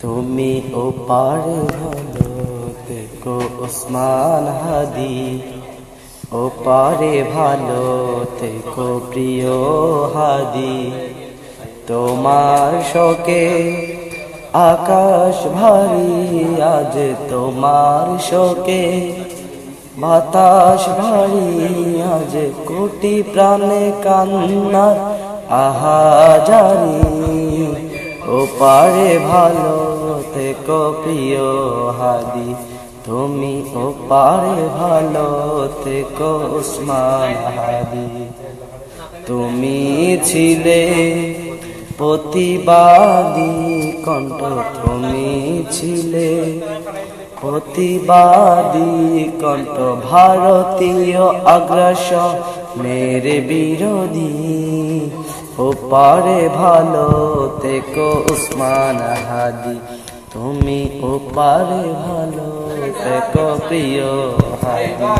তুমি ও পারে ভালো থেকো ওসমান হাদি, ও পারে ভালো থেকো প্রিয় হাদি। তোমার শোকে আকাশ ভারী, আজ তোমার শোকে বাতাস ভারী, আজ কোটি প্রাণে কান্নার আহাজারি। ও পারে ভালো থেকো প্রিয় হাদি, তুমি ও পারে ভালো থেকো ওসমান হাদি। তুমি ছিলে প্রতিবাদী কণ্ঠ, তুমি ছিলে প্রতিবাদী কণ্ঠ, ভারতীয় আগ্রাসনের বিরোধী। ও পারে ভালো থেকো ওসমান হাদি, তুমি ও পারে ভালো থেকো প্রিয় হাদি।